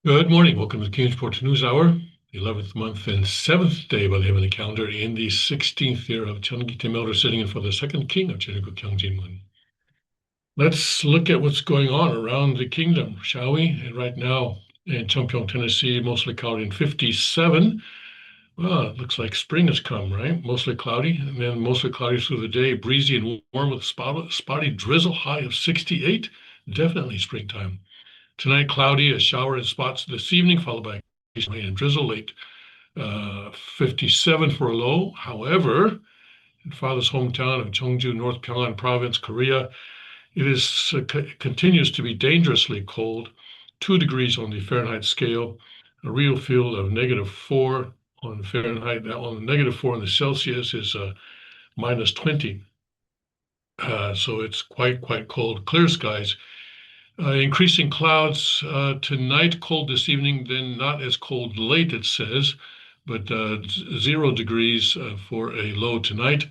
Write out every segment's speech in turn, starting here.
Good morning. Welcome to the Kingsport News Hour, the 11th month and 7th day by the heavenly calendar in the 16th year of Cheonggye Elder sitting in for the second king of Jeongu Gyeongjin. Let's look at what's going on around the kingdom, shall we? And right now in Cheongpyeong, Tennessee, mostly cloudy and 57. Well, it looks like spring has come, right? Mostly cloudy, and then mostly cloudy through the day, breezy and warm with spotty drizzle, high of 68. Definitely springtime. Tonight, cloudy, a shower in spots this evening, followed by rain and drizzle late. 57 for a low. However, in father's hometown of Cheongju, North Pyongan Province, Korea, it continues to be dangerously cold, 2 degrees on the Fahrenheit scale, a real feel of -4 on Fahrenheit. That on -4 on the Celsius is -20. So it's quite cold. Clear skies. Increasing clouds tonight, cold this evening, then not as cold late, it says, but 0 degrees for a low tonight.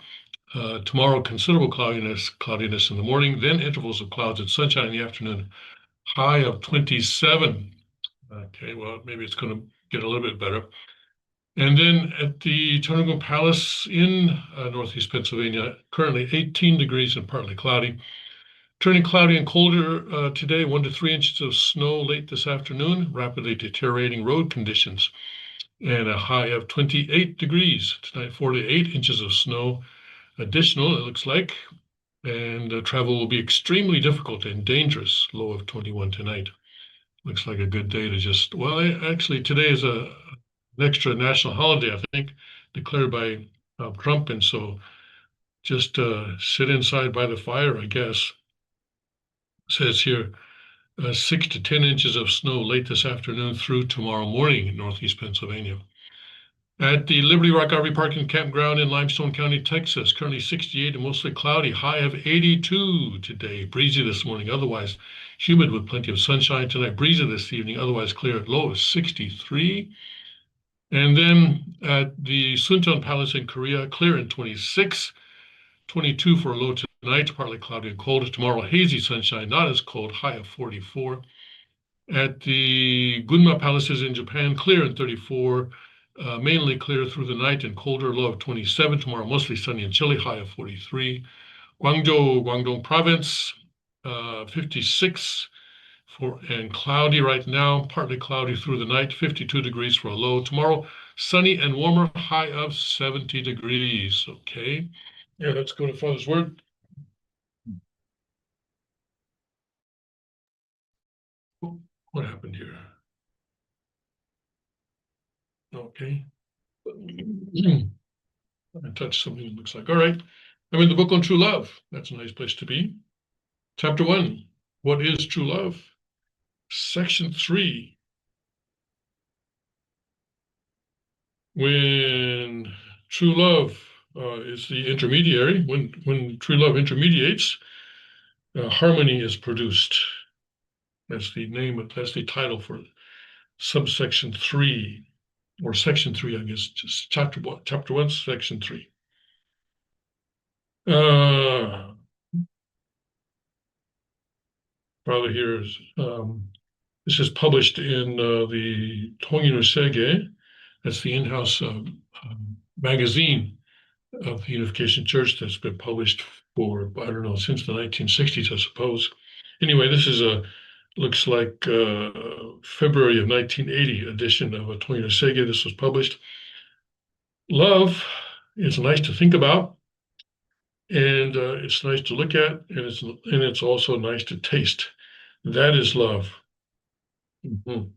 Tomorrow, considerable cloudiness in the morning, then intervals of clouds and sunshine in the afternoon, high of 27. Okay, well, maybe it's going to get a little bit better. And then at the Cheonggye Palace in northeast Pennsylvania, currently 18 degrees and partly cloudy. Turning cloudy and colder today, 1 to 3 inches of snow late this afternoon, rapidly deteriorating road conditions, and a high of 28 degrees. Tonight, 4 to 8 inches of snow additional, it looks like, and travel will be extremely difficult and dangerous, low of 21 tonight. Looks like a good day to just, well, actually, today is an extra national holiday, I think, declared by Trump, and so just sit inside by the fire, I guess. Says here, 6 to 10 inches of snow late this afternoon through tomorrow morning in northeast Pennsylvania. At the Liberty Rock RV Park and Campground in Limestone County, Texas, currently 68 and mostly cloudy, high of 82 today. Breezy this morning, otherwise humid with plenty of sunshine tonight. Breezy this evening, otherwise clear, low of 63. And then at the Suncheon Palace in Korea, clear in 26. 22 for a low tonight, partly cloudy and cold. Tomorrow, hazy sunshine, not as cold, high of 44. At the Gunma Palaces in Japan, clear in 34, mainly clear through the night and colder, low of 27. Tomorrow, mostly sunny and chilly, high of 43. Gwangju, Guangdong Province, 56 and cloudy right now, partly cloudy through the night, 52 degrees for a low. Tomorrow, sunny and warmer, high of 70 degrees. Okay. Yeah, let's go to Father's Word. What happened here? Okay. I touched something that looks like, all right. I'm in the book on true love. That's a nice place to be. Chapter 1, what is true love? Section 3, when true love is the intermediary, when true love intermediates, harmony is produced. That's the title for subsection 3, or section 3, I guess, just chapter 1, section 3. Probably here is, this is published in the Tonginur Sege. That's the in-house magazine of the Unification Church that's been published for, I don't know, since the 1960s, I suppose. Anyway, this is looks like February of 1980 edition of a Tonginur Sege. This was published. Love is nice to think about, and it's nice to look at, and it's also nice to taste. That is love. Mhm.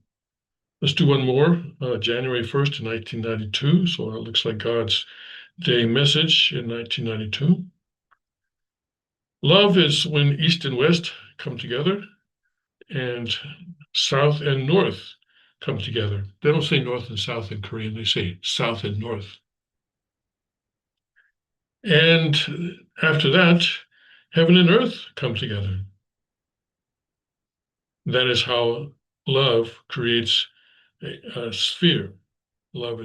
Let's do one more. January 1st, 1992. So it looks like God's Day message in 1992. Love is when East and West come together and South and North come together. They don't say North and South in Korean, they say South and North. And after that, heaven and earth come together. That is how love creates a sphere. Love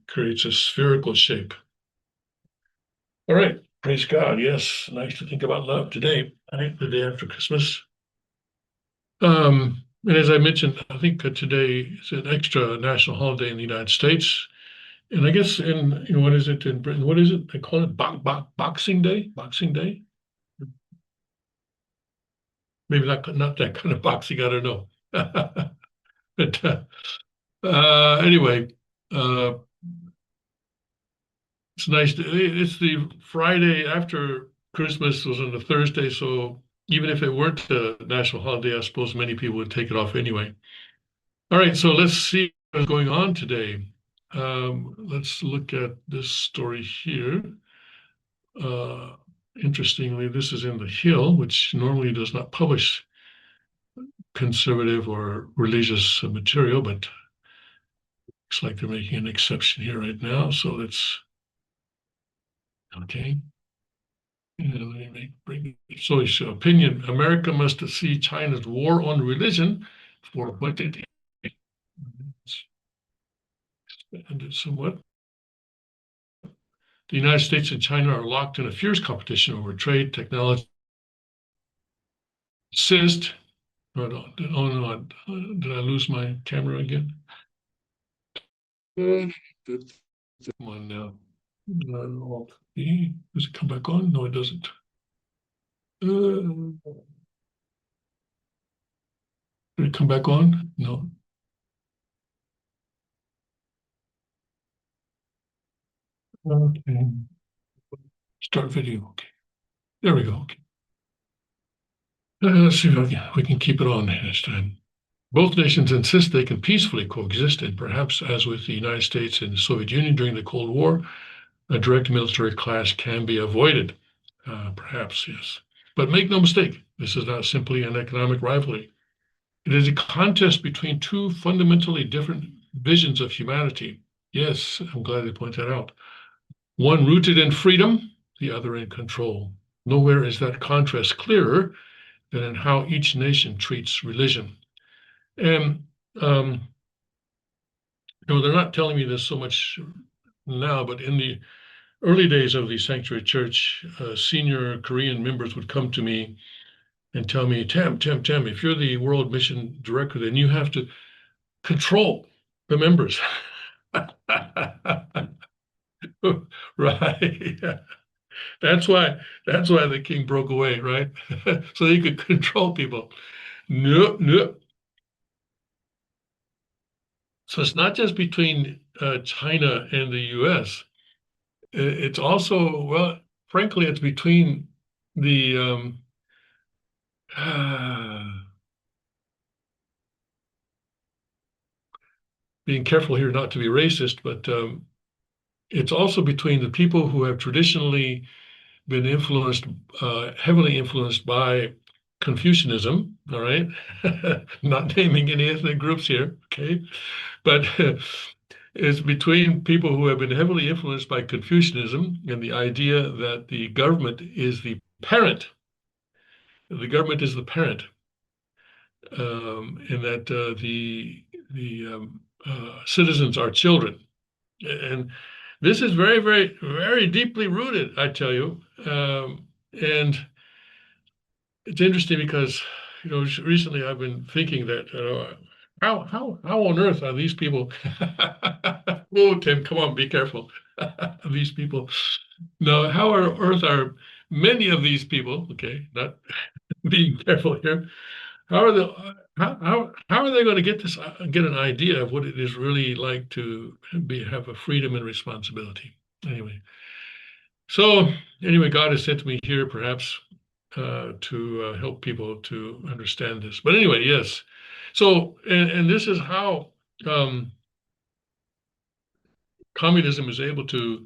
creates a spherical shape. All right, praise God. Yes, nice to think about love today, right? The day after Christmas. And as I mentioned, I think today is an extra national holiday in the United States. And I guess what is it in Britain? What is it? They call it Boxing Day? Boxing Day? Maybe not that kind of boxing, I don't know. But anyway, uh, it's nice. It's the Friday after Christmas was on the Thursday, so even if it weren't a national holiday, I suppose many people would take it off anyway. All right, so let's see what's going on today. Let's look at this story here. Uh, Interestingly, this is in The Hill, which normally does not publish conservative or religious material, but looks like they're making an exception here right now. So let's, okay. So his opinion, America must see China's war on religion for what it is. Expanded somewhat. The United States and China are locked in a fierce competition over trade, technology, assist. Oh no, did I lose my camera again? Come on now. Does it come back on? No, it doesn't. Did it come back on? No. Okay. Start video. Okay. There we go. Okay. Let's see if we can keep it on this time. Both nations insist they can peacefully coexist, and perhaps, as with the United States and the Soviet Union during the Cold War, a direct military clash can be avoided. Perhaps, yes. But make no mistake, this is not simply an economic rivalry. It is a contest between two fundamentally different visions of humanity. Yes, I'm glad they point that out. One rooted in freedom, the other in control. Nowhere is that contrast clearer than in how each nation treats religion. And they're not telling me this so much now, but in the early days of the Sanctuary Church, senior Korean members would come to me and tell me, Tam, if you're the World Mission Director, then you have to control the members. Right. That's why the king broke away, right? So he could control people. No, no. So it's not just between China and the US. It's also, well, frankly, it's between the being careful here not to be racist, but it's also between the people who have traditionally been influenced, heavily influenced by Confucianism, all right? Not naming any ethnic groups here, okay? But it's between people who have been heavily influenced by Confucianism and the idea that the government is the parent. The government is the parent, and that the citizens are children. And this is very, very, very deeply rooted, I tell you. And it's interesting because, recently I've been thinking that how on earth are these people? Oh, Tim, come on, be careful. These people. No, how on earth are many of these people? Okay, not being careful here. How are the how are they going to get an idea of what it is really like to have a freedom and responsibility? Anyway, so anyway, God has sent me here perhaps to help people to understand this. But anyway, yes. So and this is how communism is able to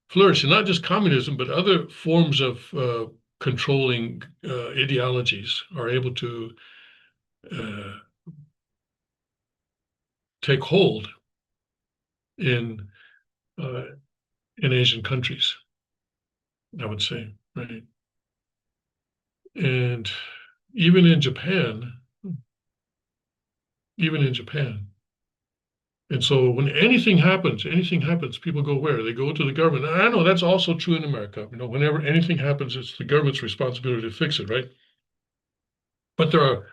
flourish, and not just communism, but other forms of controlling ideologies are able to uh, take hold in uh, in Asian countries, I would say, right? And even in Japan, even in Japan. And so when anything happens, people go where? They go to the government. And I know that's also true in America. Whenever anything happens, it's the government's responsibility to fix it, right? But there are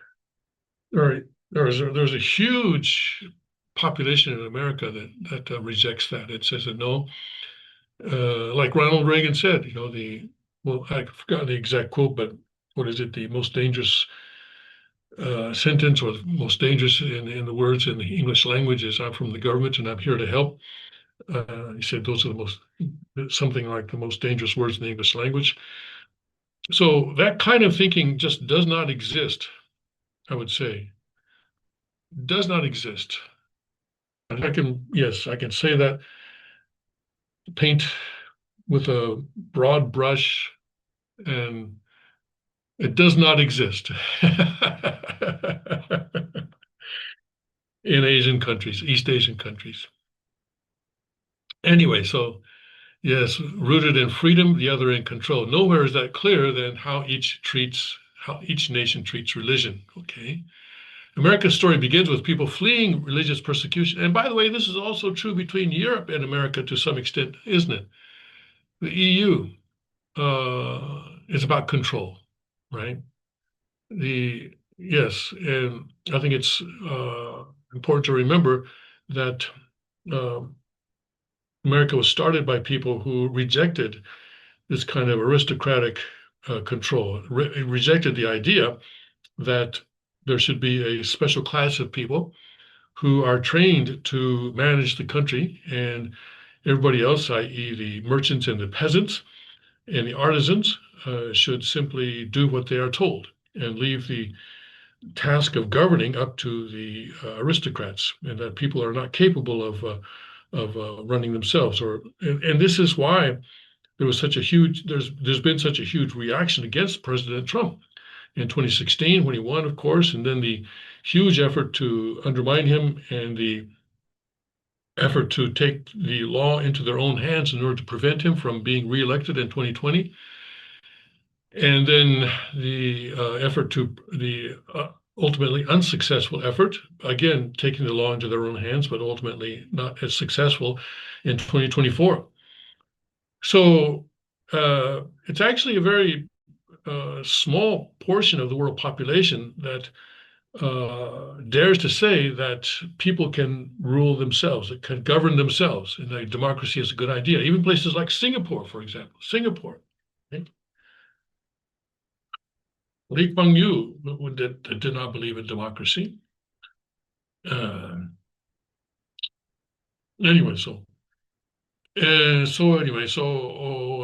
there's a huge population in America that rejects that. It says that no, like Ronald Reagan said, well, I forgot the exact quote, but what is it? The most dangerous sentence, or the most dangerous in the words in the English language, is "I'm from the government and I'm here to help." He said those are something like the most dangerous words in the English language. So that kind of thinking just does not exist, I would say. Does not exist. And yes, I can say that, paint with a broad brush, and it does not exist in Asian countries, East Asian countries. Anyway, so yes, rooted in freedom, the other in control. Nowhere is that clearer than how each nation treats religion. Okay. America's story begins with people fleeing religious persecution. And by the way, this is also true between Europe and America to some extent, isn't it? The EU is about control, right? Yes, and I think it's important to remember that um America was started by people who rejected this kind of aristocratic control, rejected the idea that there should be a special class of people who are trained to manage the country, and everybody else, i.e., the merchants and the peasants and the artisans, should simply do what they are told and leave the task of governing up to the aristocrats, and that people are not capable of running themselves. And this is why there's been such a huge reaction against President Trump in 2016 when he won, of course, and then the huge effort to undermine him and the effort to take the law into their own hands in order to prevent him from being reelected in 2020. And then the effort to the ultimately unsuccessful effort, again, taking the law into their own hands, but ultimately not as successful in 2024. So it's actually a very small portion of the world population that dares to say that people can rule themselves, that can govern themselves, and that democracy is a good idea. Even places like Singapore, for example, right? Lee Kuan Yew did not believe in democracy. Uh, anyway,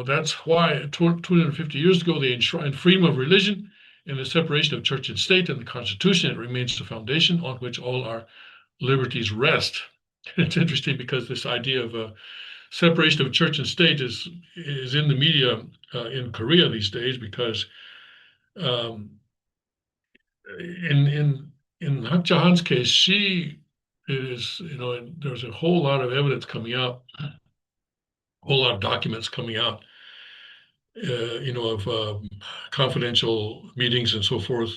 that's why 250 years ago they enshrined freedom of religion and the separation of church and state in the Constitution. It remains the foundation on which all our liberties rest. It's interesting because this idea of separation of church and state is in the media in Korea these days, because um, in Hak Ja-han's case, she is, and there's a whole lot of evidence coming out, a whole lot of documents coming out, of confidential meetings and so forth.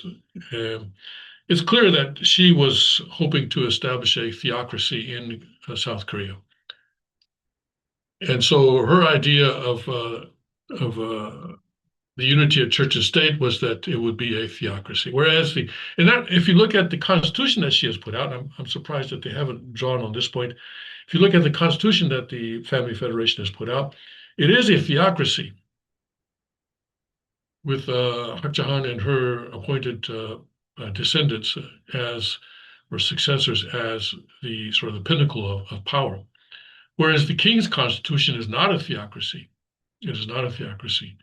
It's clear that she was hoping to establish a theocracy in South Korea. And so her idea of the unity of church and state was that it would be a theocracy. Whereas if you look at the constitution that she has put out, I'm surprised that they haven't drawn on this point. If you look at the constitution that the Family Federation has put out, it is a theocracy with Hak Ja-han and her appointed descendants or successors as the sort of the pinnacle of power. Whereas the king's constitution is not a theocracy. It is not a theocracy.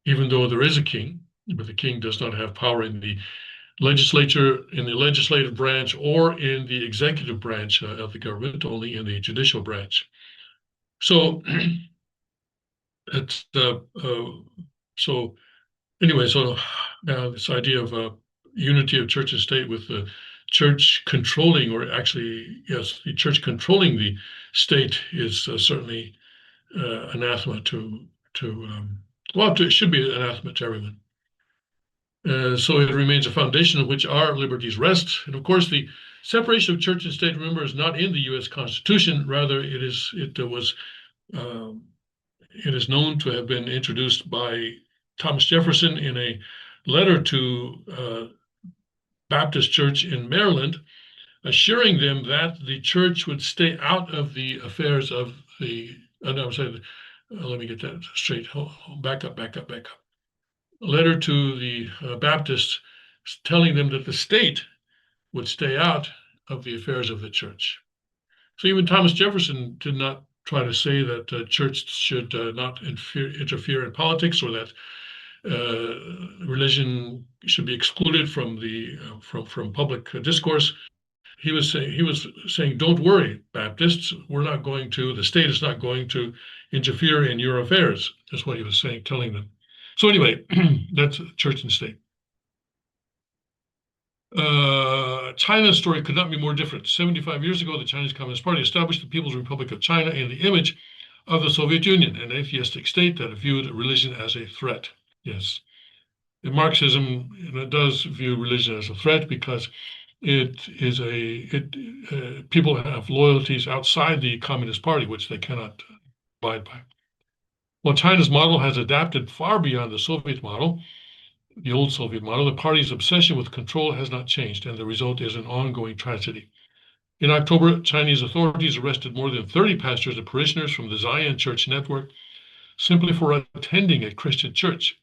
Even though there is a king, but the king does not have power in the legislature, in the legislative branch, or in the executive branch of the government, only in the judicial branch. So it's so anyway. So now this idea of unity of church and state, with the church controlling, or actually, yes, the church controlling the state, is certainly anathema it should be anathema to everyone. So it remains a foundation on which our liberties rest. And of course, the separation of church and state, remember, is not in the U.S. Constitution. Rather, it is known to have been introduced by Thomas Jefferson in a letter to Baptist church in Maryland, assuring them that the church would stay out of the affairs of the, no, I'm sorry, let me get that straight. Back up. A letter to the Baptists telling them that the state would stay out of the affairs of the church. So even Thomas Jefferson did not try to say that church should not interfere in politics, or that religion should be excluded from the from public discourse. He was saying, don't worry, Baptists, we're not going to, the state is not going to interfere in your affairs. That's what he was saying, telling them. So anyway, that's church and state. China's story could not be more different. 75 years ago, the Chinese Communist Party established the People's Republic of China in the image of the Soviet Union, an atheistic state that viewed religion as a threat. Yes. And Marxism does view religion as a threat because people have loyalties outside the Communist Party, which they cannot abide by. While China's model has adapted far beyond the Soviet model, the old Soviet model, the party's obsession with control has not changed, and the result is an ongoing tragedy. In October, Chinese authorities arrested more than 30 pastors and parishioners from the Zion Church network simply for attending a Christian church.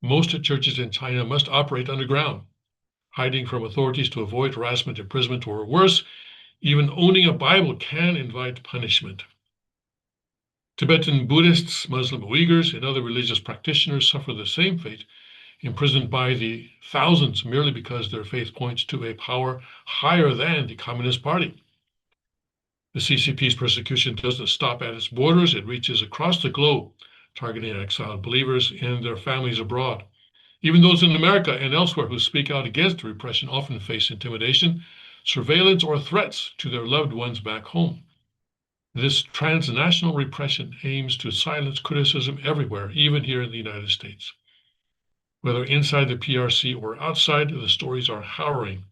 Most churches in China must operate underground, hiding from authorities to avoid harassment, imprisonment, or worse, even owning a Bible can invite punishment. Tibetan Buddhists, Muslim Uyghurs, and other religious practitioners suffer the same fate, imprisoned by the thousands merely because their faith points to a power higher than the Communist Party. The CCP's persecution doesn't stop at its borders, it reaches across the globe, targeting exiled believers and their families abroad. Even those in America and elsewhere who speak out against repression often face intimidation, surveillance, or threats to their loved ones back home. This transnational repression aims to silence criticism everywhere, even here in the United States. Whether inside the PRC or outside, the stories are harrowing.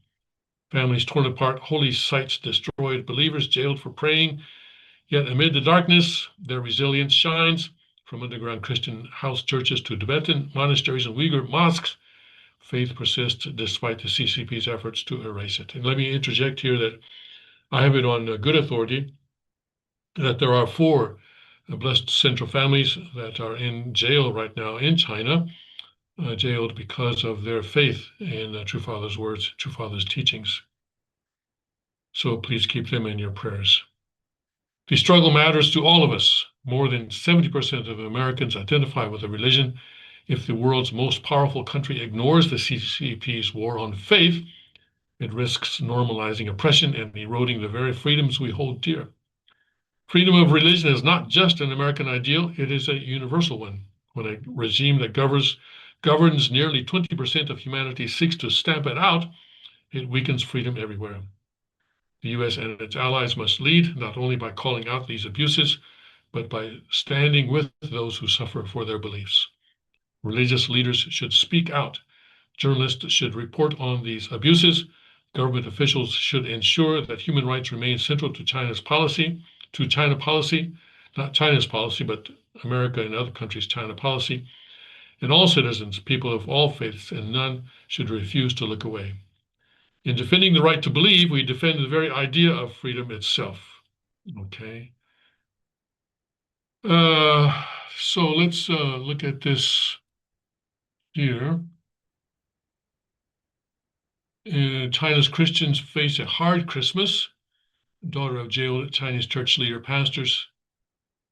Families torn apart, holy sites destroyed, believers jailed for praying. Yet amid the darkness, their resilience shines. From underground Christian house churches to Tibetan monasteries and Uyghur mosques, faith persists despite the CCP's efforts to erase it. And let me interject here that I have it on good authority that there are 4 blessed central families that are in jail right now in China, jailed because of their faith in True Father's words, True Father's teachings. So please keep them in your prayers. The struggle matters to all of us. More than 70% of Americans identify with a religion. If the world's most powerful country ignores the CCP's war on faith, it risks normalizing oppression and eroding the very freedoms we hold dear. Freedom of religion is not just an American ideal, it is a universal one. When a regime that governs nearly 20% of humanity seeks to stamp it out, it weakens freedom everywhere. The U.S. and its allies must lead, not only by calling out these abuses, but by standing with those who suffer for their beliefs. Religious leaders should speak out. Journalists should report on these abuses. Government officials should ensure that human rights remain central to China policy, not China's policy, but America and other countries' China policy. And all citizens, people of all faiths, and none should refuse to look away. In defending the right to believe, we defend the very idea of freedom itself. Okay. So let's look at this here. China's Christians face a hard Christmas. Daughter of jailed Chinese church leader pastors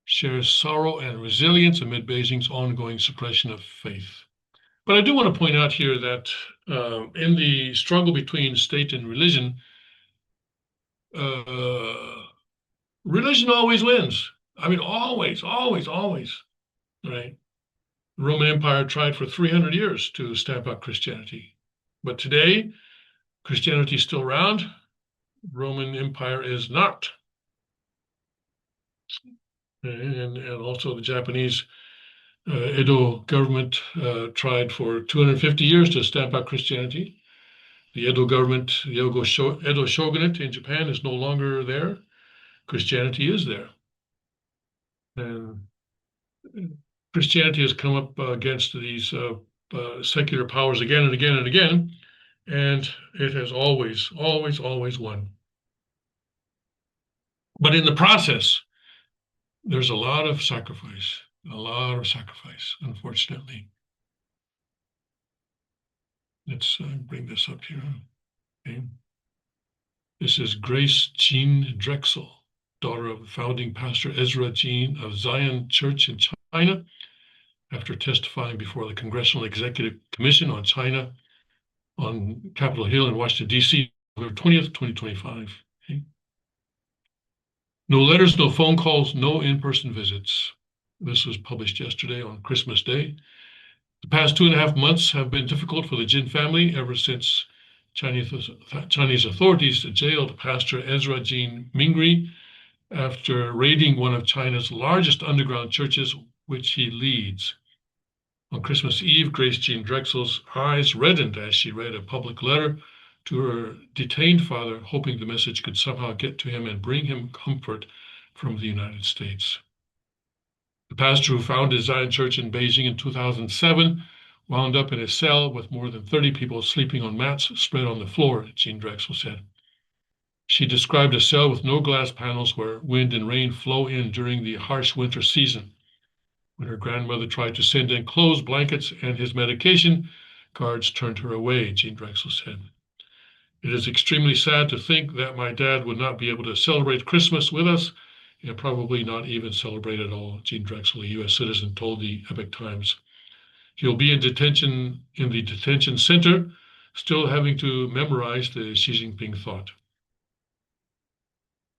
shares sorrow and resilience amid Beijing's ongoing suppression of faith. But I do want to point out here that in the struggle between state and religion, religion always wins. I mean, always, right? The Roman Empire tried for 300 years to stamp out Christianity. But today, Christianity is still around. Roman Empire is not. And also the Japanese Edo government tried for 250 years to stamp out Christianity. The Edo government, the Edo shogunate in Japan is no longer there. Christianity is there. And Christianity has come up against these secular powers again and again and again. and it has always, always, always won. But in the process, there's a lot of sacrifice, unfortunately. Let's bring this up here. Okay. This is Grace Jean Drexel, daughter of founding pastor Ezra Jean of Zion Church in China, after testifying before the Congressional Executive Commission on China on Capitol Hill in Washington, D.C., November 20th, 2025. Okay. No letters, no phone calls, no in-person visits. This was published yesterday on Christmas Day. The past 2.5 months have been difficult for the Jin family ever since Chinese authorities jailed Pastor Ezra Jean Mingri after raiding one of China's largest underground churches, which he leads. On Christmas Eve, Grace Jean Drexel's eyes reddened as she read a public letter to her detained father, hoping the message could somehow get to him and bring him comfort from the United States. The pastor who founded Zion Church in Beijing in 2007 wound up in a cell with more than 30 people sleeping on mats spread on the floor, Jean Drexel said. She described a cell with no glass panels where wind and rain flow in during the harsh winter season. When her grandmother tried to send in clothes, blankets, and his medication, guards turned her away, Jean Drexel said. It is extremely sad to think that my dad would not be able to celebrate Christmas with us and probably not even celebrate at all, Jean Drexel, a U.S. citizen, told the Epoch Times. He'll be in the detention center, still having to memorize the Xi Jinping thought.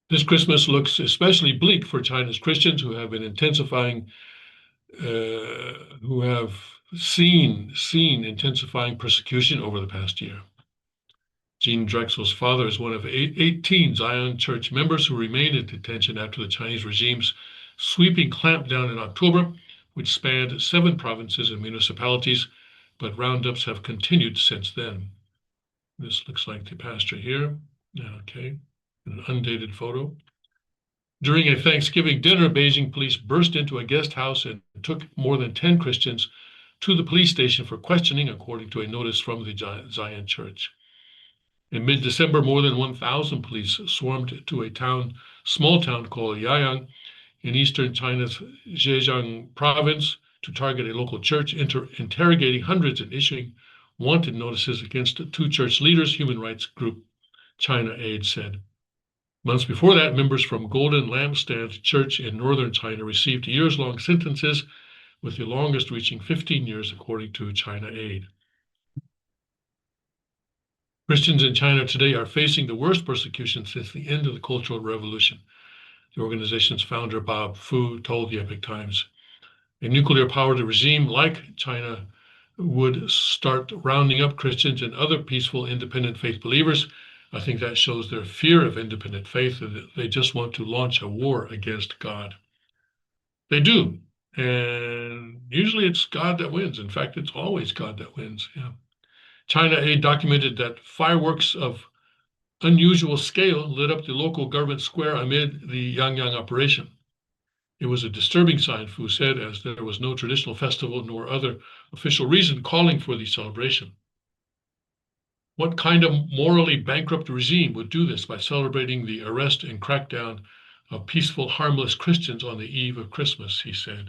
This Christmas looks especially bleak for China's Christians who have been who have seen intensifying persecution over the past year. Jean Drexel's father is one of 18 Zion Church members who remained in detention after the Chinese regime's sweeping clampdown in October, which spanned 7 provinces and municipalities, but roundups have continued since then. This looks like the pastor here. Okay, an undated photo. During a Thanksgiving dinner, Beijing police burst into a guest house and took more than 10 Christians to the police station for questioning, according to a notice from the Zion Church. In mid-December, more than 1,000 police swarmed to a small town called Yayang in eastern China's Zhejiang province to target a local church, interrogating hundreds and issuing wanted notices against 2 church leaders, human rights group China Aid said. Months before that, members from Golden Lampstand Church in northern China received years-long sentences, with the longest reaching 15 years, according to China Aid. Christians in China today are facing the worst persecution since the end of the Cultural Revolution, the organization's founder, Bob Fu, told the Epoch Times. A nuclear-powered regime like China would start rounding up Christians and other peaceful, independent faith believers. I think that shows their fear of independent faith, that they just want to launch a war against God. They do, and usually it's God that wins. In fact, it's always God that wins. Yeah. China Aid documented that fireworks of unusual scale lit up the local government square amid the Yangyang operation. It was a disturbing sign, Fu said, as there was no traditional festival nor other official reason calling for the celebration. What kind of morally bankrupt regime would do this by celebrating the arrest and crackdown of peaceful, harmless Christians on the eve of Christmas, he said.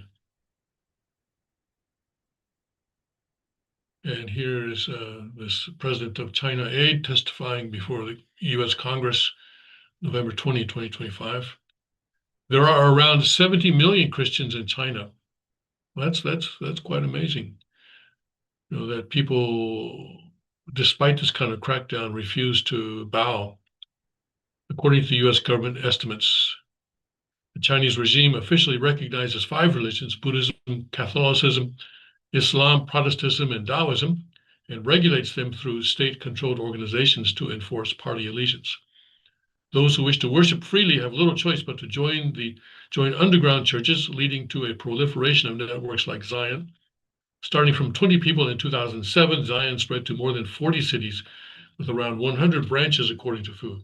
And here is this president of China Aid testifying before the U.S. Congress, November 20, 2025. There are around 70 million Christians in China. That's quite amazing. You know, that people, despite this kind of crackdown, refuse to bow. According to the U.S. government estimates, the Chinese regime officially recognizes 5 religions: Buddhism, Catholicism, Islam, Protestantism, and Taoism, and regulates them through state-controlled organizations to enforce party allegiance. Those who wish to worship freely have little choice but to join underground churches, leading to a proliferation of networks like Zion. Starting from 20 people in 2007, Zion spread to more than 40 cities with around 100 branches, according to Fu.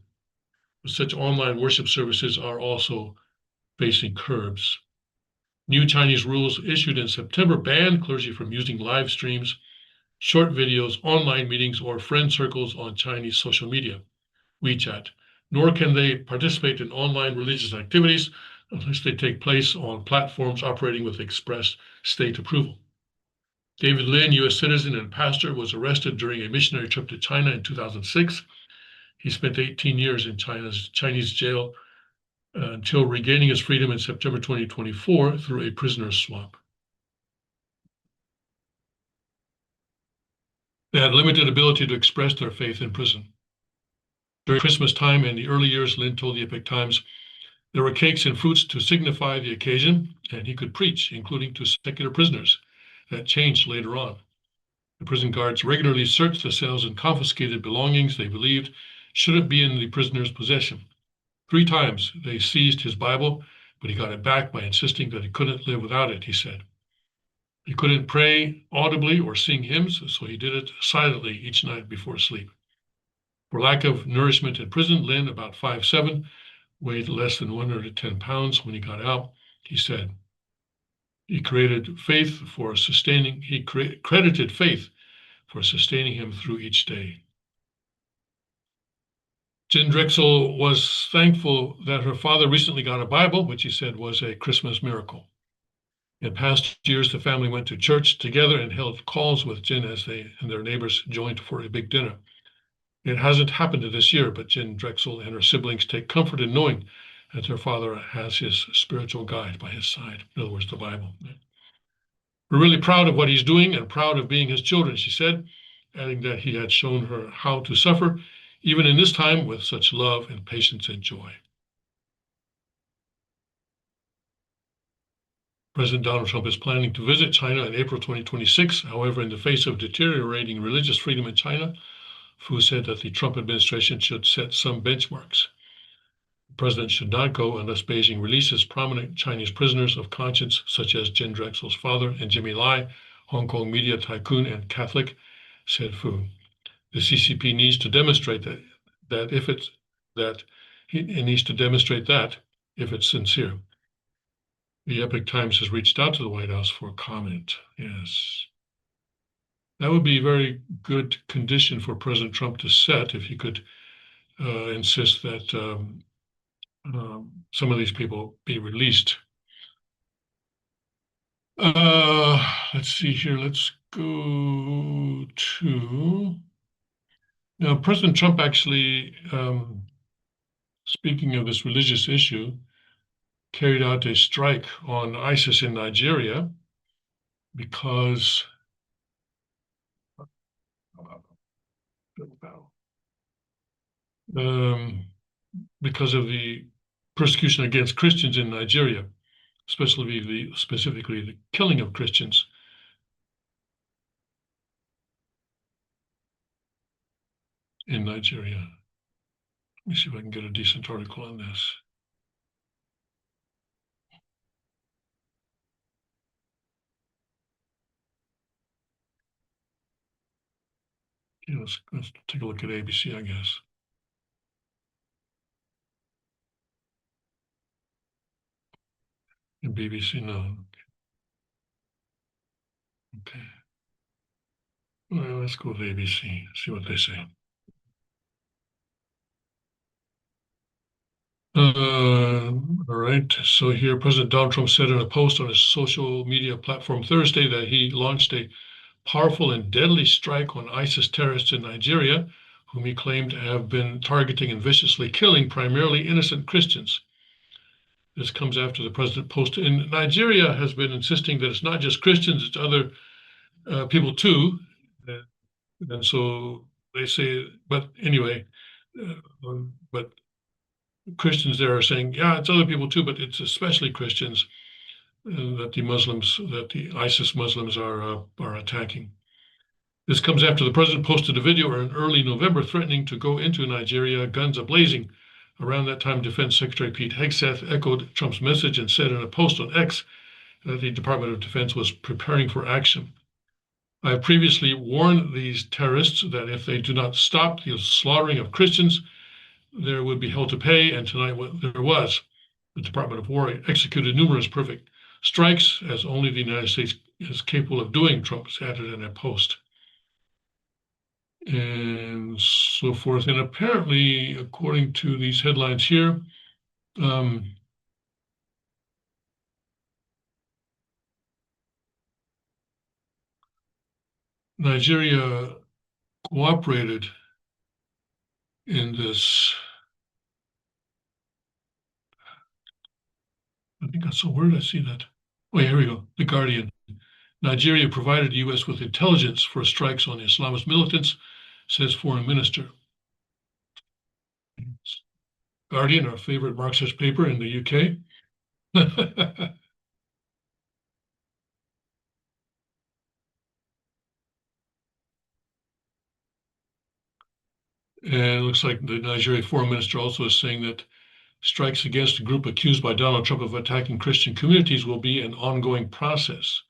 Such online worship services are also facing curbs. New Chinese rules issued in September banned clergy from using live streams short videos, online meetings, or friend circles on Chinese social media, WeChat, nor can they participate in online religious activities unless they take place on platforms operating with express state approval. David Lin, U.S. citizen and pastor, was arrested during a missionary trip to China in 2006. He spent 18 years in China's Chinese jail until regaining his freedom in September 2024 through a prisoner swap. They had limited ability to express their faith in prison. During Christmas time and the early years, Lin told the Epoch Times, there were cakes and fruits to signify the occasion, and he could preach, including to secular prisoners. That changed later on. The prison guards regularly searched the cells and confiscated belongings they believed shouldn't be in the prisoner's possession. 3 times they seized his Bible, but he got it back by insisting that he couldn't live without it, he said. He couldn't pray audibly or sing hymns, so he did it silently each night before sleep. For lack of nourishment in prison, Lin, about 5'7", weighed less than 110 pounds when he got out. He said he credited faith for sustaining him through each day. Jen Drexel was thankful that her father recently got a Bible, which he said was a Christmas miracle. In past years, the family went to church together and held calls with Jen as they and their neighbors joined for a big dinner. It hasn't happened this year, but Jen Drexel and her siblings take comfort in knowing that their father has his spiritual guide by his side. In other words, the Bible. We're really proud of what he's doing and proud of being his children, she said, adding that he had shown her how to suffer, even in this time, with such love and patience and joy. President Donald Trump is planning to visit China in April 2026. However, in the face of deteriorating religious freedom in China, Fu said that the Trump administration should set some benchmarks. The president should not go unless Beijing releases prominent Chinese prisoners of conscience, such as Jen Drexel's father and Jimmy Lai, Hong Kong media tycoon and Catholic, said Fu. The CCP needs to demonstrate if it's sincere. The Epoch Times has reached out to the White House for comment. Yes. That would be a very good condition for President Trump to set if he could insist that some of these people be released. Let's see here. Let's go to... Now, President Trump actually, speaking of this religious issue, carried out a strike on ISIS in Nigeria because of the persecution against Christians in Nigeria, specifically the killing of Christians. In Nigeria. Let me see if I can get a decent article on this. Yeah, let's take a look at ABC, I guess. And BBC, no. Okay. Well, let's go with ABC, see what they say. All right, so here President Donald Trump said in a post on his social media platform Thursday that he launched a powerful and deadly strike on ISIS terrorists in Nigeria, whom he claimed to have been targeting and viciously killing primarily innocent Christians. This comes after the president posted. In Nigeria has been insisting that it's not just Christians, it's other people too. And so they say, but anyway, but Christians there are saying, yeah, it's other people too, but it's especially Christians that the ISIS Muslims are attacking. This comes after the president posted a video in early November threatening to go into Nigeria, guns a-blazing. Around that time, Defense Secretary Pete Hegseth echoed Trump's message and said in a post on X that the Department of Defense was preparing for action. I have previously warned these terrorists that if they do not stop the slaughtering of Christians, there would be hell to pay, and tonight there was. The Department of War executed numerous perfect strikes, as only the United States is capable of doing, Trump added in a post. and so forth. And apparently, according to these headlines here, Nigeria cooperated in this. I think that's, so where did I see that? Oh, yeah, here we go. The Guardian. Nigeria provided the U.S. with intelligence for strikes on Islamist militants, says foreign minister. Guardian, our favorite Marxist paper in the UK. And it looks like the Nigeria foreign minister also is saying that strikes against a group accused by Donald Trump of attacking Christian communities will be an ongoing process.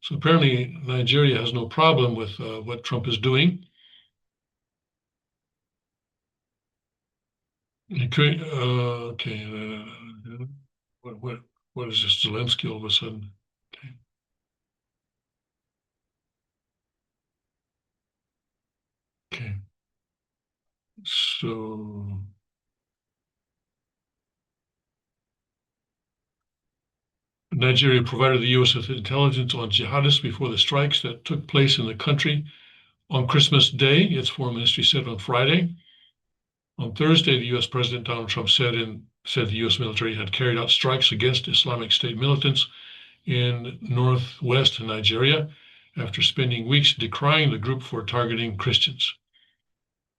So apparently, Nigeria has no problem with what Trump is doing. Okay, what is this? Zelensky all of a sudden? Okay. Okay. So Nigeria provided the U.S. with intelligence on jihadists before the strikes that took place in the country on Christmas Day, its foreign ministry said on Friday. On Thursday, the U.S. President Donald Trump said the U.S. military had carried out strikes against Islamic State militants in northwest Nigeria after spending weeks decrying the group for targeting Christians.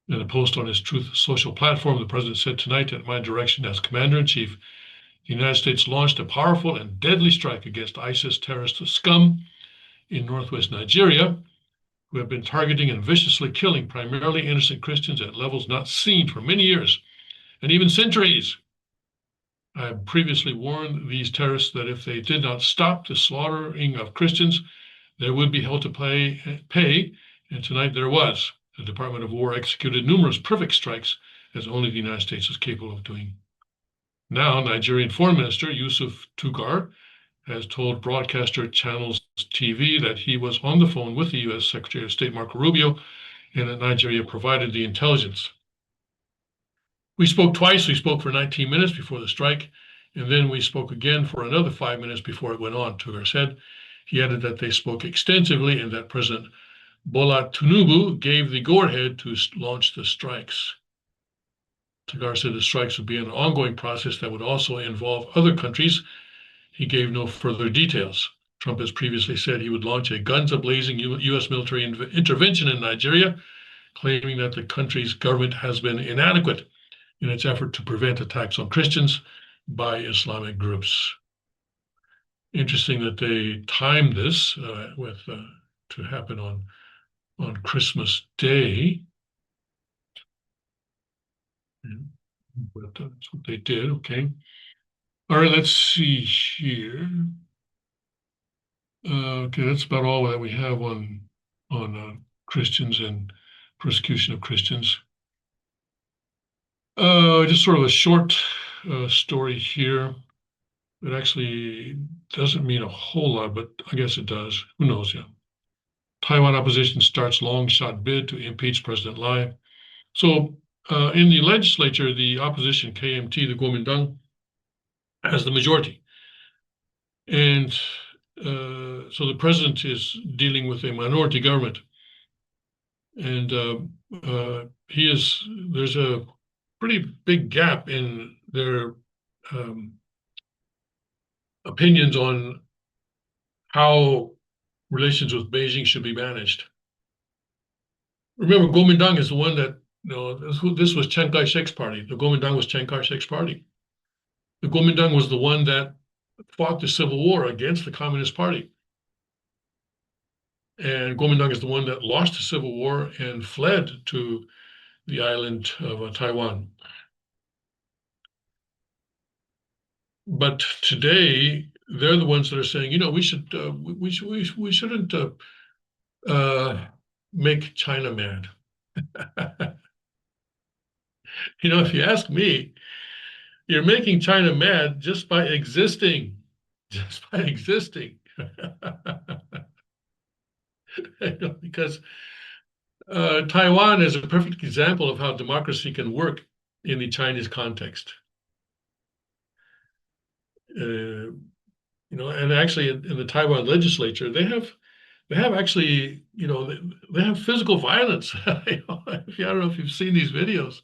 In a post on his Truth Social platform, the president said tonight, at my direction as commander in chief, the United States launched a powerful and deadly strike against ISIS terrorist scum in northwest Nigeria, who have been targeting and viciously killing primarily innocent Christians at levels not seen for many years and even centuries. I have previously warned these terrorists that if they did not stop the slaughtering of Christians, there would be hell to pay, and tonight there was. The Department of War executed numerous perfect strikes, as only the United States is capable of doing. Now, Nigerian Foreign Minister Yusuf Tugar has told broadcaster Channels TV that he was on the phone with the U.S. Secretary of State Marco Rubio and that Nigeria provided the intelligence. We spoke twice. We spoke for 19 minutes before the strike, and then we spoke again for another 5 minutes before it went on, Tugar said. He added that they spoke extensively and that President Bola Tinubu gave the go-ahead to launch the strikes. Tugar said the strikes would be an ongoing process that would also involve other countries. He gave no further details. Trump has previously said he would launch a guns-a-blazing U.S. military intervention in Nigeria, claiming that the country's government has been inadequate in its effort to prevent attacks on Christians by Islamic groups. Interesting that they timed this to happen on Christmas Day. But that's what they did. Okay. All right. Let's see here. Okay, that's about all that we have on Christians and persecution of Christians. Just sort of a short story here. It actually doesn't mean a whole lot, but I guess it does. Who knows? Yeah. Taiwan opposition starts long shot bid to impeach President Lai. So in the legislature, the opposition, KMT, the Kuomintang, has the majority. And so the president is dealing with a minority government. And there's a pretty big gap in their opinions on how relations with Beijing should be managed. Remember, Kuomintang is the one that, this was Chiang Kai-shek's party. The Kuomintang was Chiang Kai-shek's party. The Kuomintang was the one that fought the civil war against the Communist Party. And Kuomintang is the one that lost the civil war and fled to the island of Taiwan. But today, they're the ones that are saying, we shouldn't make China mad. If you ask me, you're making China mad just by existing, because Taiwan is a perfect example of how democracy can work in the Chinese context. And actually in the Taiwan legislature, they have actually, they have physical violence. I don't know if you've seen these videos,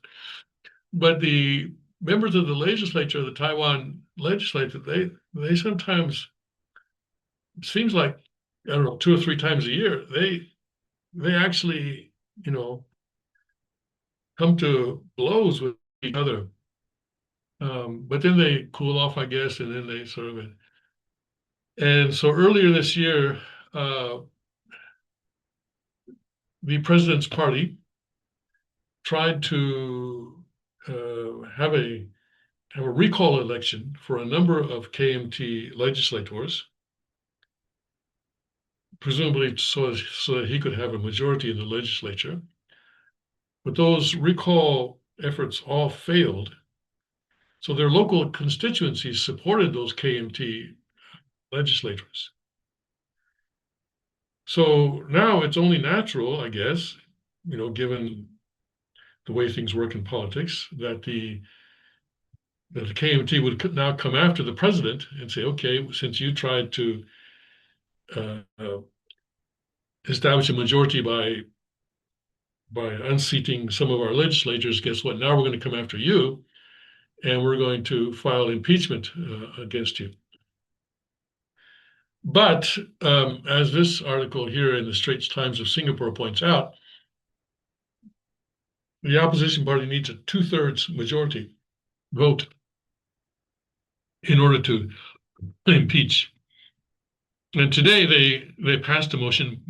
but the members of the legislature, the Taiwan legislature, they sometimes, it seems like, I don't know, 2 or 3 times a year, they actually, come to blows with each other. But then they cool off, I guess, and then they sort of. And so earlier this year, uh, the president's party tried to have a recall election for a number of KMT legislators, presumably so that he could have a majority in the legislature. But those recall efforts all failed. So their local constituencies supported those KMT legislators. So now it's only natural, I guess, given the way things work in politics, that the KMT would now come after the president and say, okay, since you tried to uh, uh, establish a majority by unseating some of our legislators, guess what? Now we're going to come after you, and we're going to file impeachment against you. But as this article here in the Straits Times of Singapore points out, the opposition party needs a 2/3 majority vote in order to impeach. And today they passed a motion,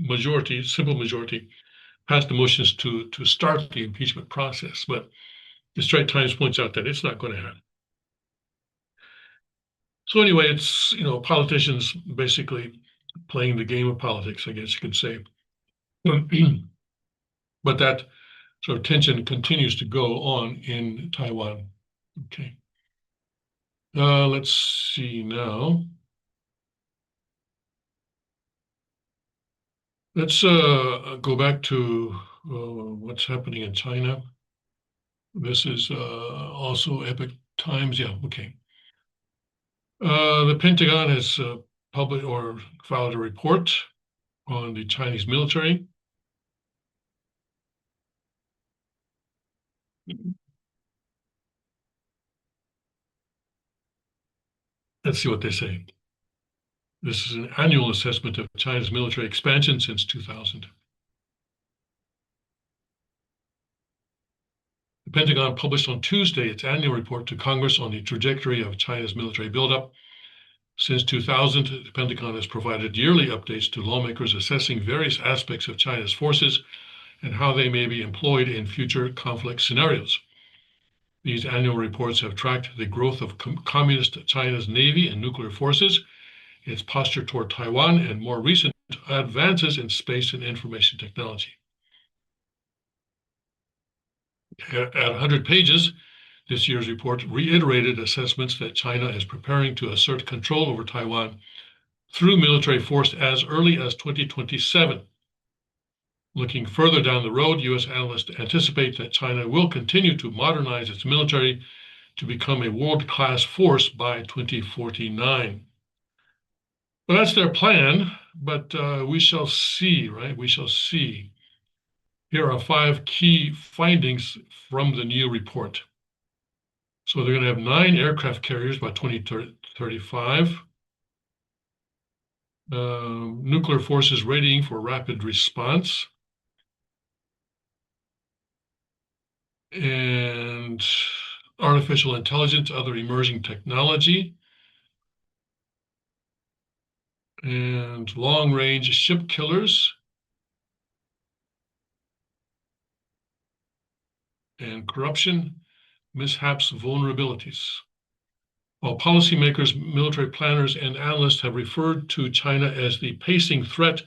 simple majority, passed the motions to start the impeachment process. But the Straits Times points out that it's not going to happen. So anyway, it's politicians basically playing the game of politics, I guess you could say. But that sort of tension continues to go on in Taiwan. Okay. Let's see now. Let's go back to what's happening in China. This is also Epoch Times. Yeah, okay. The Pentagon has published or filed a report on the Chinese military. Let's see what they say. This is an annual assessment of China's military expansion since 2000. The Pentagon published on Tuesday its annual report to Congress on the trajectory of China's military buildup. Since 2000, the Pentagon has provided yearly updates to lawmakers assessing various aspects of China's forces and how they may be employed in future conflict scenarios. These annual reports have tracked the growth of Communist China's Navy and nuclear forces, its posture toward Taiwan, and more recent advances in space and information technology. At 100 pages, this year's report reiterated assessments that China is preparing to assert control over Taiwan through military force as early as 2027. Looking further down the road, U.S. analysts anticipate that China will continue to modernize its military to become a world-class force by 2049. Well, that's their plan, but we shall see, right? We shall see. Here are 5 key findings from the new report. So they're going to have 9 aircraft carriers by 2035. Nuclear forces readying for rapid response. And artificial intelligence, other emerging technology. And long-range ship killers. And corruption, mishaps, vulnerabilities. While policymakers, military planners, and analysts have referred to China as the pacing threat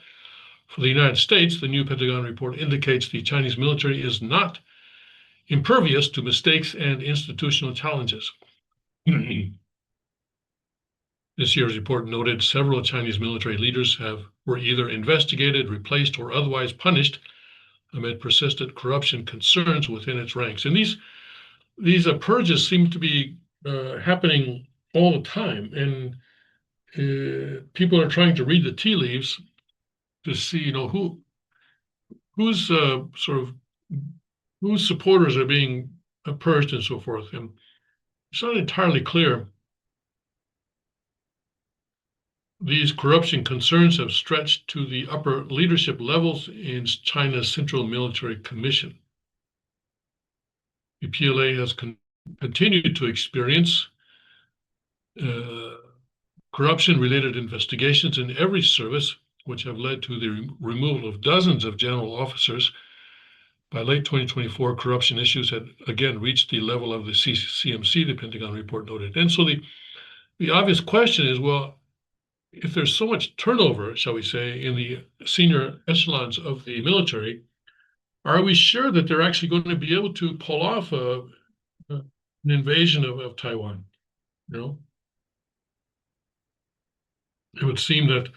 for the United States, the new Pentagon report indicates the Chinese military is not impervious to mistakes and institutional challenges. This year's report noted several Chinese military leaders were either investigated, replaced, or otherwise punished amid persistent corruption concerns within its ranks. And these purges seem to be happening all the time, and people are trying to read the tea leaves to see, who's sort of whose supporters are being purged and so forth. And it's not entirely clear. These corruption concerns have stretched to the upper leadership levels in China's Central Military Commission. The PLA has continued to experience corruption-related investigations in every service, which have led to the removal of dozens of general officers. By late 2024, corruption issues had again reached the level of the CMC, the Pentagon report noted. And so the obvious question is, well, if there's so much turnover, shall we say, in the senior echelons of the military, are we sure that they're actually going to be able to pull off an invasion of Taiwan? It would seem that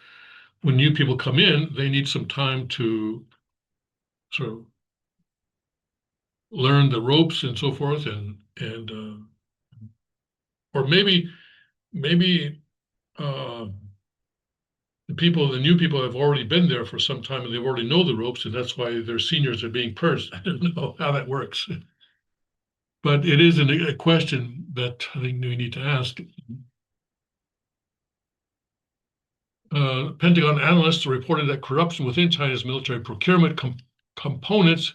when new people come in, they need some time to sort of learn the ropes and so forth, or maybe the new people have already been there for some time and they already know the ropes, and that's why their seniors are being purged. I don't know how that works, but it is a question that I think we need to ask. Pentagon analysts reported that corruption within China's military procurement components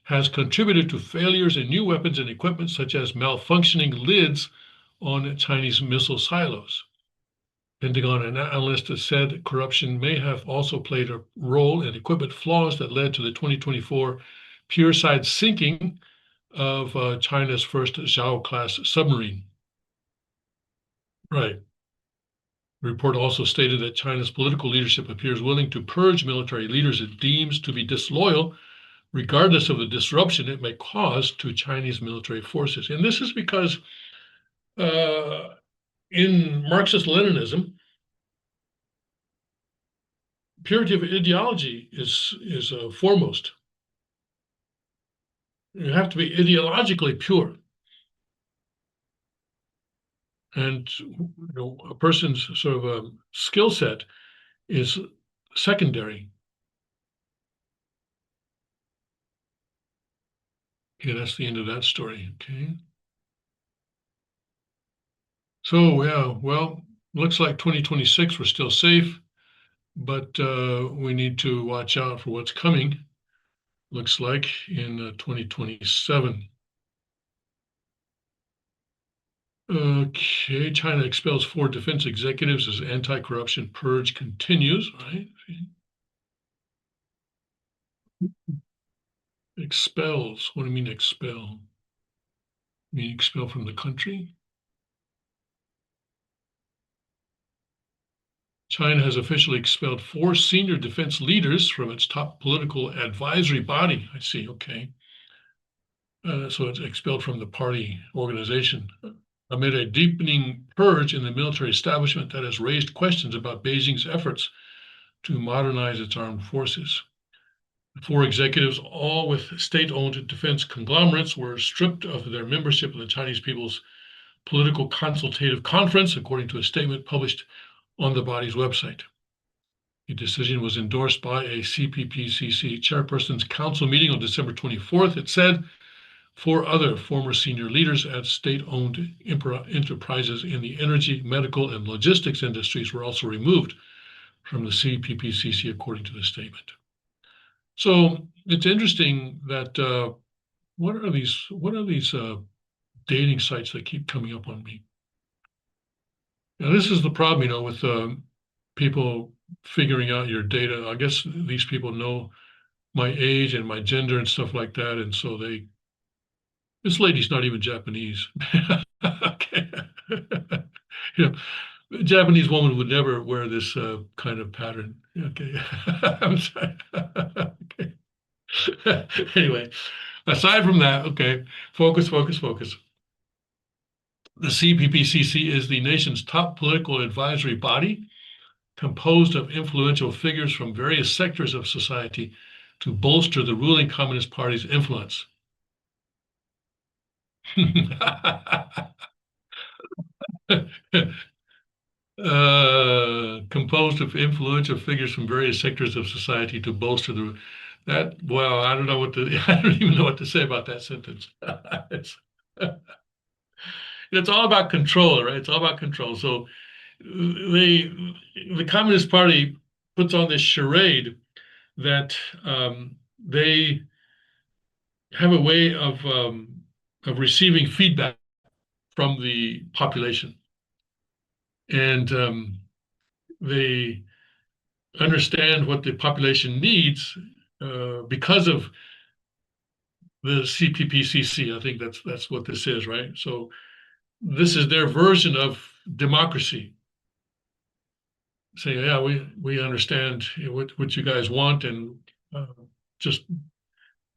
has contributed to failures in new weapons and equipment, such as malfunctioning lids on Chinese missile silos. Pentagon analysts said corruption may have also played a role in equipment flaws that led to the 2024 pure side sinking of China's first Zhao-class submarine. Right. The report also stated that China's political leadership appears willing to purge military leaders it deems to be disloyal, regardless of the disruption it may cause to Chinese military forces. And this is because in Marxist-Leninism, purity of ideology is foremost. You have to be ideologically pure. And a person's sort of skill set is secondary. Okay, that's the end of that story. Okay. So yeah, well, looks like 2026 we're still safe, but we need to watch out for what's coming. Looks like in 2027. Okay, China expels 4 defense executives as anti-corruption purge continues, right? Expels, what do you mean expel? You mean expel from the country? China has officially expelled 4 senior defense leaders from its top political advisory body. I see, okay. So it's expelled from the party organization amid a deepening purge in the military establishment that has raised questions about Beijing's efforts to modernize its armed forces. The 4 executives, all with state-owned defense conglomerates, were stripped of their membership in the Chinese People's Political Consultative Conference, according to a statement published on the body's website. The decision was endorsed by a CPPCC chairperson's council meeting on December 24th. It said 4 other former senior leaders at state-owned enterprises in the energy, medical, and logistics industries were also removed from the CPPCC, according to the statement. So it's interesting that what are these dating sites that keep coming up on me? Now, this is the problem, with people figuring out your data. I guess these people know my age and my gender and stuff like that, and so this lady's not even Japanese. Okay. A Japanese woman would never wear this kind of pattern. Okay. I'm sorry. Okay. Anyway, aside from that, okay, focus. The CPPCC is the nation's top political advisory body, composed of influential figures from various sectors of society to bolster the ruling Communist Party's influence. Composed of influential figures from various sectors of society to bolster the that. Well, I don't know what to. I don't even know what to say about that sentence. it's, it's all about control, right? It's all about control. So they, the Communist Party puts on this charade that they have a way of receiving feedback from the population, and they understand what the population needs because of the CPPCC. I think that's what this is, right? So this is their version of democracy. Say, yeah, we understand what you guys want, and just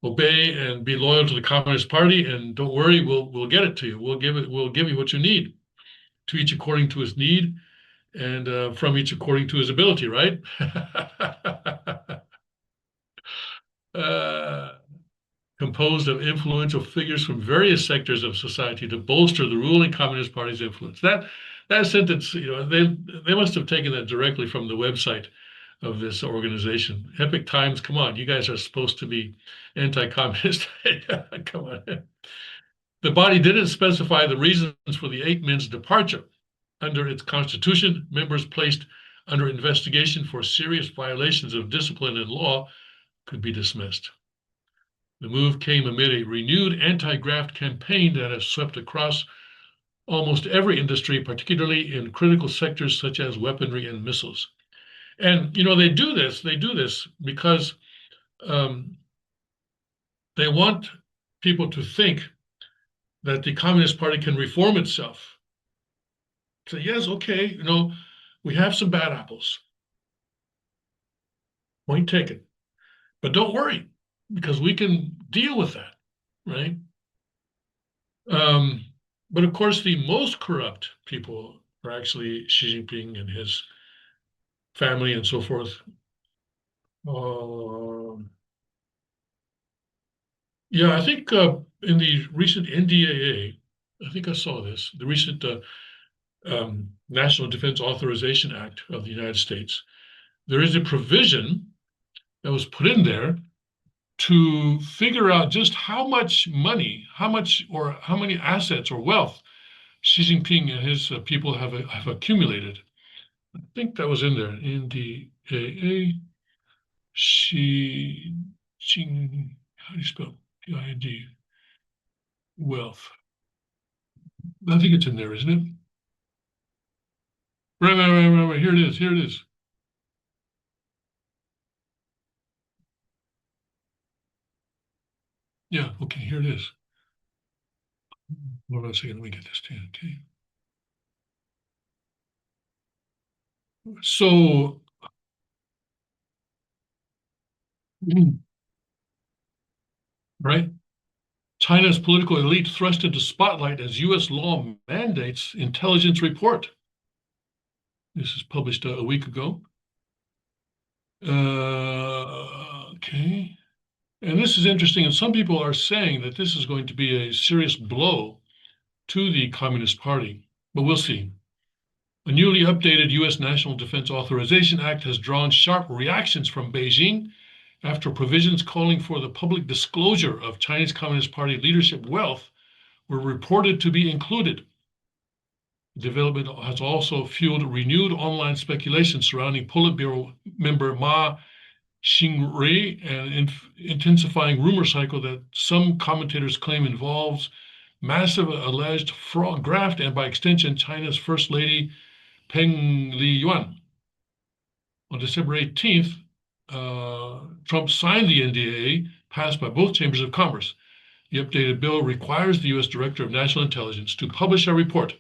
obey and be loyal to the Communist Party, and don't worry, we'll get it to you. We'll give you what you need, to each according to his need, and from each according to his ability, right? uh, Composed of influential figures from various sectors of society to bolster the ruling Communist Party's influence. That sentence, they must have taken that directly from the website of this organization. Epoch Times, come on, you guys are supposed to be anti-communist. Come on. The body didn't specify the reasons for the 8 men's departure. Under its constitution, members placed under investigation for serious violations of discipline and law could be dismissed. The move came amid a renewed anti-graft campaign that has swept across almost every industry, particularly in critical sectors such as weaponry and missiles. And they do this because they want people to think that the Communist Party can reform itself. Say, yes, okay, we have some bad apples. Point taken. But don't worry, because we can deal with that, right? But of course, the most corrupt people are actually Xi Jinping and his family and so forth. Yeah, I think in the recent NDAA, I think I saw this, the recent National Defense Authorization Act of the United States, there is a provision that was put in there to figure out just how much money, how many assets or wealth Xi Jinping and his people have accumulated. I think that was in there, NDAA, Xi Jinping, how do you spell PID, wealth. I think it's in there, isn't it? Right. Here it is. Yeah, okay, here it is. Hold on a second, let me get this to you, okay? So, right, China's political elite thrust into spotlight as U.S. law mandates intelligence report. This is published a week ago. Okay. And this is interesting. And some people are saying that this is going to be a serious blow to the Communist Party, but we'll see. A newly updated U.S. National Defense Authorization Act has drawn sharp reactions from Beijing after provisions calling for the public disclosure of Chinese Communist Party leadership wealth were reported to be included. The development has also fueled renewed online speculation surrounding Politburo member Ma Xinghui and intensifying rumor cycle that some commentators claim involves massive alleged fraud, graft, and by extension, China's First Lady Peng Liyuan. On December 18th, Trump signed the NDAA passed by both chambers of Commerce. The updated bill requires the U.S. Director of National Intelligence to publish a report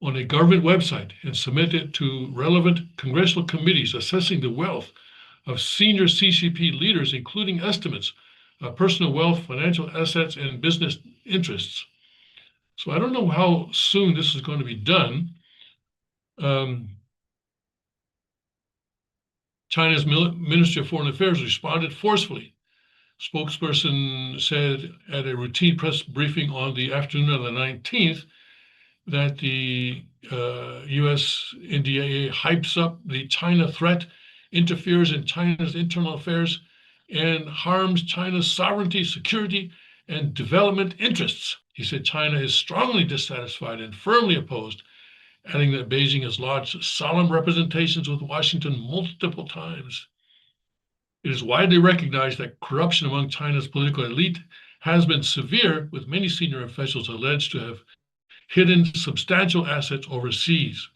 on a government website and submit it to relevant congressional committees assessing the wealth of senior CCP leaders, including estimates of personal wealth, financial assets, and business interests. So I don't know how soon this is going to be done. China's Ministry of Foreign Affairs responded forcefully spokesperson said at a routine press briefing on the afternoon of the 19th that the US NDAA hypes up the China threat, interferes in China's internal affairs, and harms China's sovereignty, security, and development interests. He said China is strongly dissatisfied and firmly opposed, adding that Beijing has lodged solemn representations with Washington multiple times. It is widely recognized that corruption among China's political elite has been severe, with many senior officials alleged to have hidden substantial assets overseas.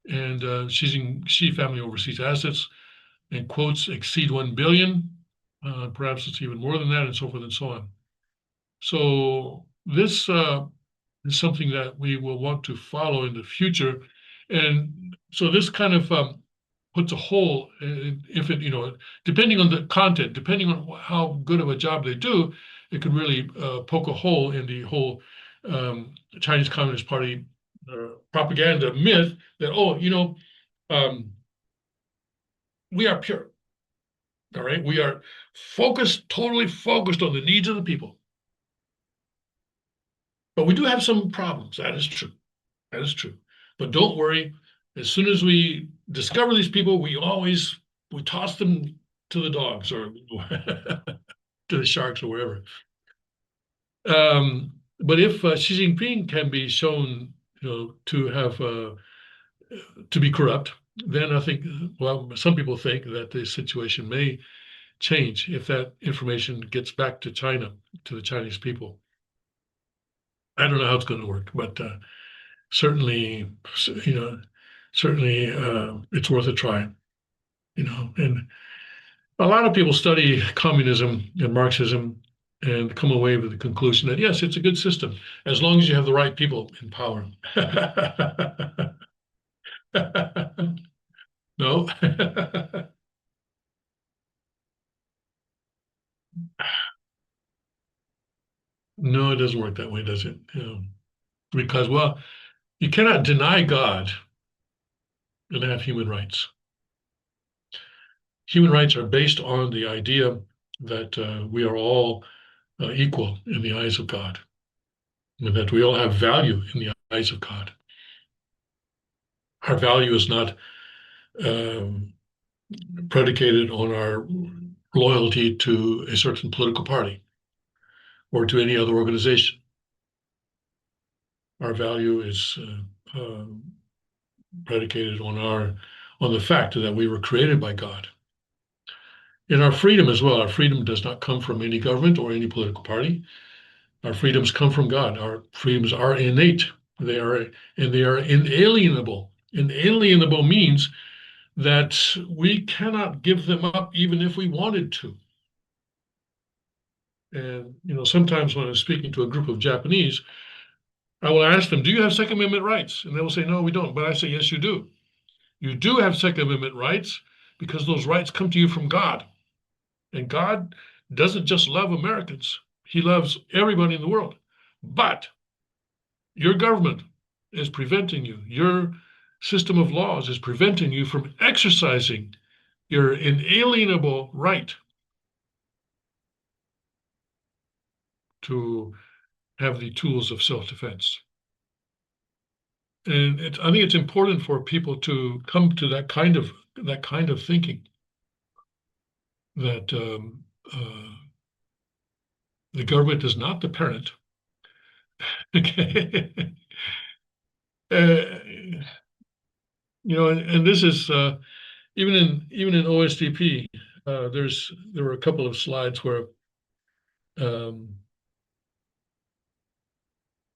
And Xi family overseas assets, in quotes, exceed 1 billion. Perhaps it's even more than that, and so forth and so on. So this is something that we will want to follow in the future. And so this kind of puts a hole, if it, depending on the content, depending on how good of a job they do, it could really poke a hole in the whole Chinese Communist Party propaganda myth that, we are pure. All right. We are focused, totally focused on the needs of the people. But we do have some problems. That is true. That is true. But don't worry. As soon as we discover these people, we toss them to the dogs or to the sharks or wherever. But if Xi Jinping can be shown, to have to be corrupt, then I think, well, some people think that the situation may change if that information gets back to China, to the Chinese people. I don't know how it's going to work, but certainly, it's worth a try. And a lot of people study communism and Marxism and come away with the conclusion that yes, it's a good system as long as you have the right people in power. No. No, it doesn't work that way, does it? Because, well, you cannot deny God and have human rights. Human rights are based on the idea that we are all equal in the eyes of God, and that we all have value in the eyes of God. Our value is not um, predicated on our loyalty to a certain political party or to any other organization. Our value is predicated on the fact that we were created by God. And our freedom as well. Our freedom does not come from any government or any political party. Our freedoms come from God. Our freedoms are innate. They are inalienable. Inalienable means that we cannot give them up even if we wanted to. And sometimes when I'm speaking to a group of Japanese, I will ask them, "Do you have Second Amendment rights?" And they will say, "No, we don't." But I say, "Yes, you do. You do have Second Amendment rights because those rights come to you from God. And God doesn't just love Americans, He loves everybody in the world. But your government is preventing you, your system of laws is preventing you from exercising your inalienable right to have the tools of self-defense." And I think it's important for people to come to that kind of thinking, that the government is not the parent. Okay. uh, and this is even in OSDP. There were a couple of slides where um,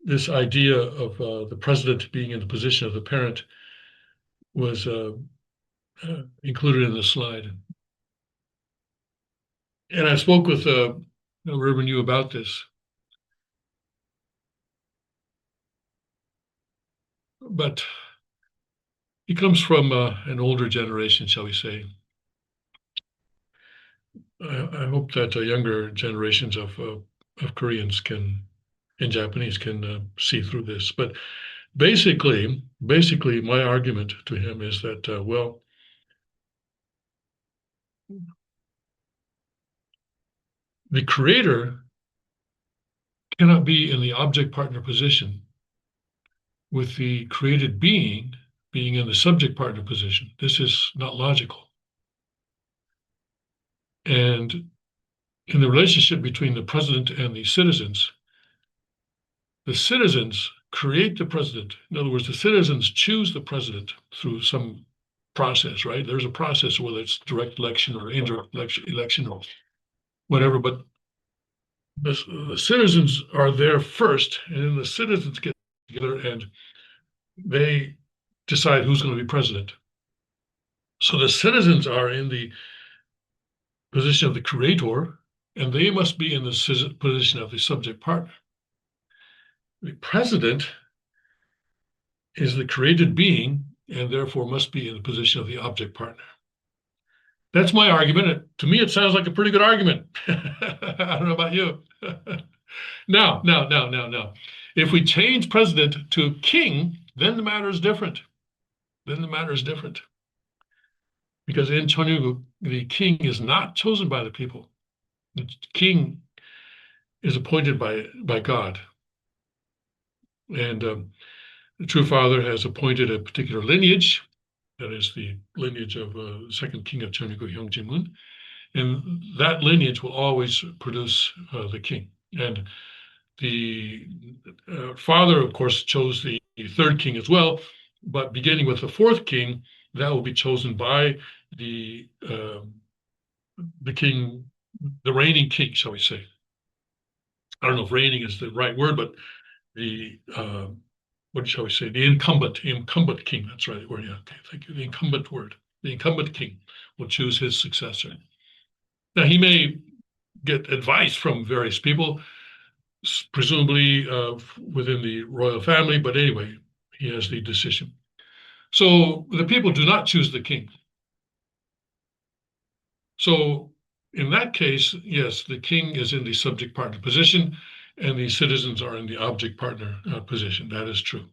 this idea of the president being in the position of the parent was included in the slide. And I spoke with Reverend Yu about this. But he comes from an older generation, shall we say. I hope that younger generations of Koreans and Japanese can see through this. But basically, my argument to him is that, well, The creator cannot be in the object partner position with the created being being in the subject partner position. This is not logical. And in the relationship between the president and the citizens create the president. In other words, the citizens choose the president through some process, right? There's a process, whether it's direct election or indirect election or whatever, but the citizens are there first, and then the citizens get together and they decide who's going to be president. So the citizens are in the position of the creator, and they must be in the position of the subject partner. The president is the created being and therefore must be in the position of the object partner. That's my argument. To me, it sounds like a pretty good argument. I don't know about you. Now. If we change president to king, then the matter is different. Because in Cheonryuk, the king is not chosen by the people. The king is appointed by God. And the True Father has appointed a particular lineage, that is the lineage of the second king of Cheonryuk, Hyung Jae-mun, and that lineage will always produce the king. And the father, of course, chose the third king as well, but beginning with the fourth king, that will be chosen by the king, the reigning king, shall we say. I don't know if reigning is the right word, but the what shall we say? The incumbent king. That's right. Word. Yeah. Okay. Thank you. The incumbent king will choose his successor. Now he may get advice from various people, presumably within the royal family, but anyway, he has the decision. So the people do not choose the king. So in that case, yes, the king is in the subject partner position and the citizens are in the object partner position. That is true.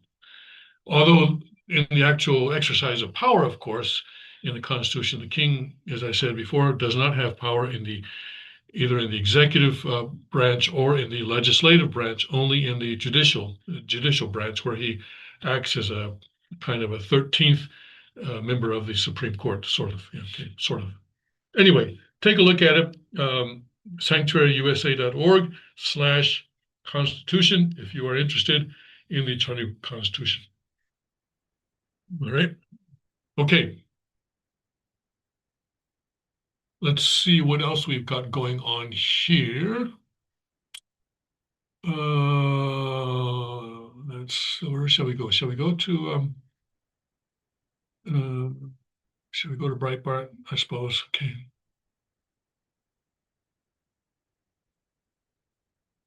Although in the actual exercise of power, of course, in the Constitution, the king, as I said before, does not have power either in the executive branch or in the legislative branch, only in the judicial branch, where he acts as a kind of a 13th member of the Supreme Court, sort of. Okay, sort of. Anyway, take a look at it. sanctuaryusa.org/Constitution if you are interested in the Cheonryuk Constitution. All right. Okay. Let's see what else we've got going on here. Where shall we go? Shall we go to Breitbart? I suppose. Okay.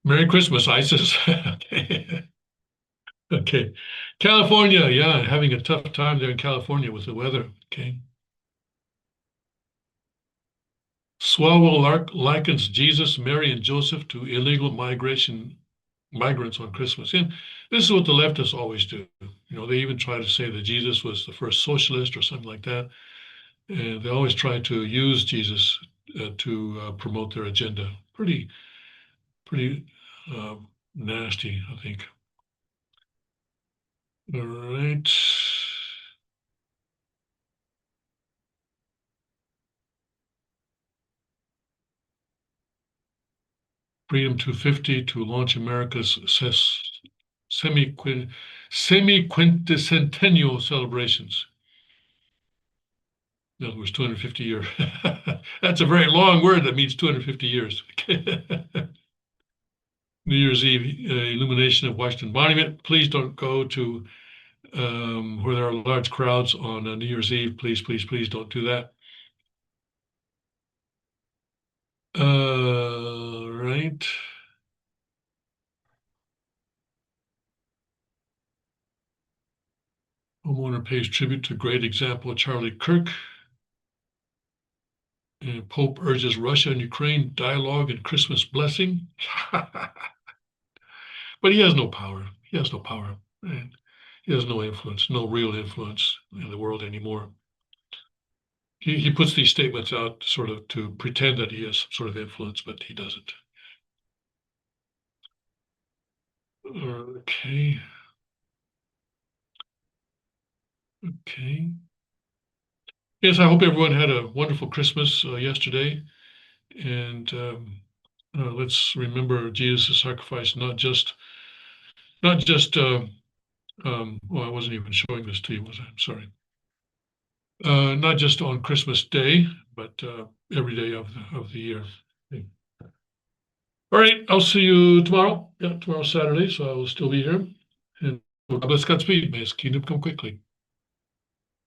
Merry Christmas, ISIS. Okay. Okay. California, yeah, having a tough time there in California with the weather. Okay. Swalwell likens Jesus, Mary, and Joseph to illegal migrants on Christmas. And this is what the leftists always do. You know, they even try to say that Jesus was the first socialist or something like that. And they always try to use Jesus to promote their agenda. Pretty nasty, I think. All right. Freedom 250 to launch America's semi-quinticentennial celebrations. In other words, 250 years. That's a very long word that means 250 years. New Year's Eve illumination of Washington Monument. Please don't go to where there are large crowds on New Year's Eve. Please don't do that. Right. Homeowner pays tribute to great example Charlie Kirk. And Pope urges Russia and Ukraine dialogue and Christmas blessing. But he has no power. And he has no influence, no real influence in the world anymore. He puts these statements out sort of to pretend that he has some sort of influence, but he doesn't. Okay. Okay. Yes, I hope everyone had a wonderful Christmas yesterday. And let's remember Jesus' sacrifice, not just well, I wasn't even showing this to you, was I? I'm sorry. Not just on Christmas Day, but every day of the year. Okay. All right, I'll see you tomorrow. Yeah, tomorrow's Saturday, so I will still be here. And God bless Godspeed. May His kingdom come quickly.